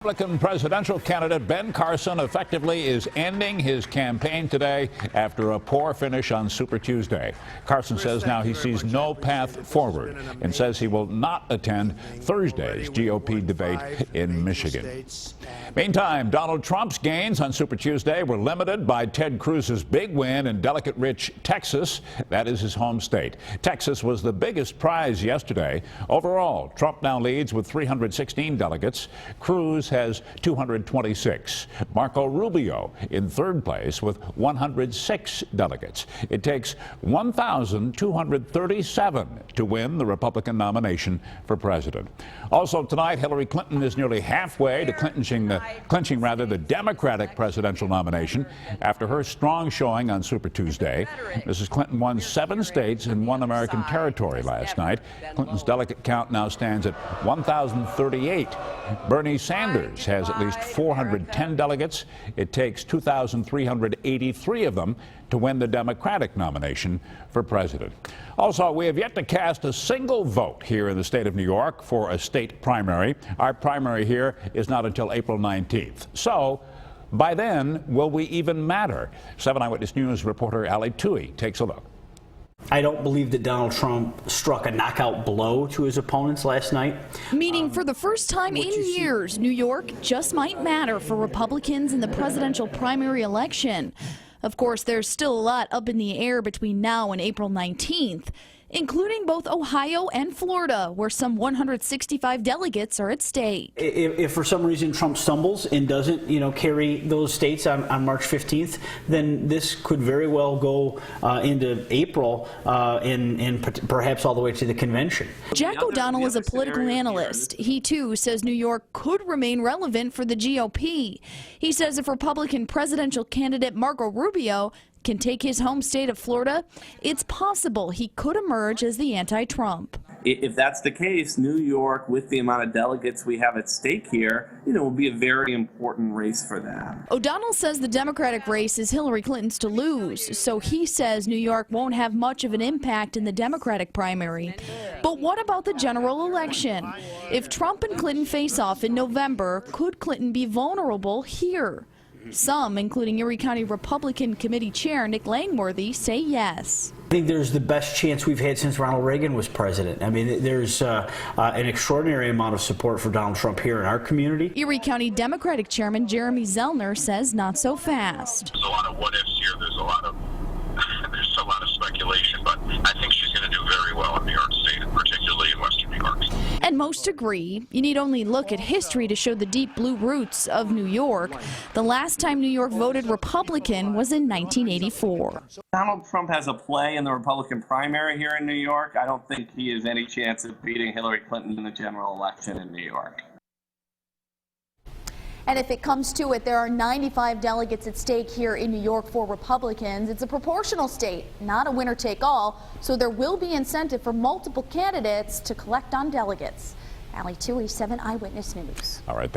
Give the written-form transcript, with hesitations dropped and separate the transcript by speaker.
Speaker 1: Republican presidential candidate Ben Carson effectively is ending his campaign today after a poor finish on Super Tuesday. Carson says now he sees no path forward and says he will not attend Thursday's GOP debate in Michigan. Meantime, Donald Trump's gains on Super Tuesday were limited by Ted Cruz's big win in delegate-rich Texas. That is his home state. Texas was the biggest prize yesterday. Overall, Trump now leads with 316 delegates. Cruz has 226. Marco Rubio in third place with 106 delegates. It takes 1,237 to win the Republican nomination for president. Also tonight, Hillary Clinton is nearly halfway to clinching the Democratic presidential nomination after her strong showing on Super Tuesday. Mrs. Clinton won 7 states and 1 American territory last night. Clinton's delegate count now stands at 1,038. Bernie Sanders has at least 410 delegates. It takes 2,383 of them to win the Democratic nomination for president. Also, we have yet to cast a single vote here in the state of New York for a state primary. Our primary here is not until April 19th. So, by then, will we even matter? 7 Eyewitness News reporter Ali Tui takes a look.
Speaker 2: I don't believe that Donald Trump struck a knockout blow to his opponents last night.
Speaker 3: Meaning for the first time in years, New York just might matter for Republicans in the presidential primary election. Of course, there's still a lot up in the air between now and April 19th, including both Ohio and Florida, where some 165 delegates are at stake.
Speaker 2: If for some reason Trump stumbles and doesn't, carry those states on March 15th, then this could very well go into April and perhaps all the way to the convention.
Speaker 3: Jack O'Donnell is a political analyst. He, too, says New York could remain relevant for the GOP. He says if Republican presidential candidate Marco Rubio can take his home state of Florida, it's possible he could emerge as the anti-Trump.
Speaker 4: If that's the case, New York, with the amount of delegates we have at stake here, will be a very important race for them.
Speaker 3: O'Donnell says the Democratic race is Hillary Clinton's to lose, so he says New York won't have much of an impact in the Democratic primary. But what about the general election? If Trump and Clinton face off in November, could Clinton be vulnerable here? Some, including Erie County Republican Committee Chair Nick Langworthy, say yes.
Speaker 2: I think there's the best chance we've had since Ronald Reagan was president. I mean, there's an extraordinary amount of support for Donald Trump here in our community.
Speaker 3: Erie County Democratic Chairman Jeremy Zellner says not so fast.
Speaker 5: There's a lot of what-ifs here. There's a lot of speculation, but I think she's going to do very well in New York State, and particularly in Western New York.
Speaker 3: And most agree. You need only look at history to show the deep blue roots of New York. The last time New York voted Republican was in 1984.
Speaker 4: Donald Trump has a play in the Republican primary here in New York. I don't think he has any chance of beating Hillary Clinton in the general election in New York.
Speaker 3: And if it comes to it, there are 95 delegates at stake here in New York for Republicans. It's a proportional state, not a winner-take-all, so there will be incentive for multiple candidates to collect on delegates. Ali Tui, 7 Eyewitness News.
Speaker 1: All right.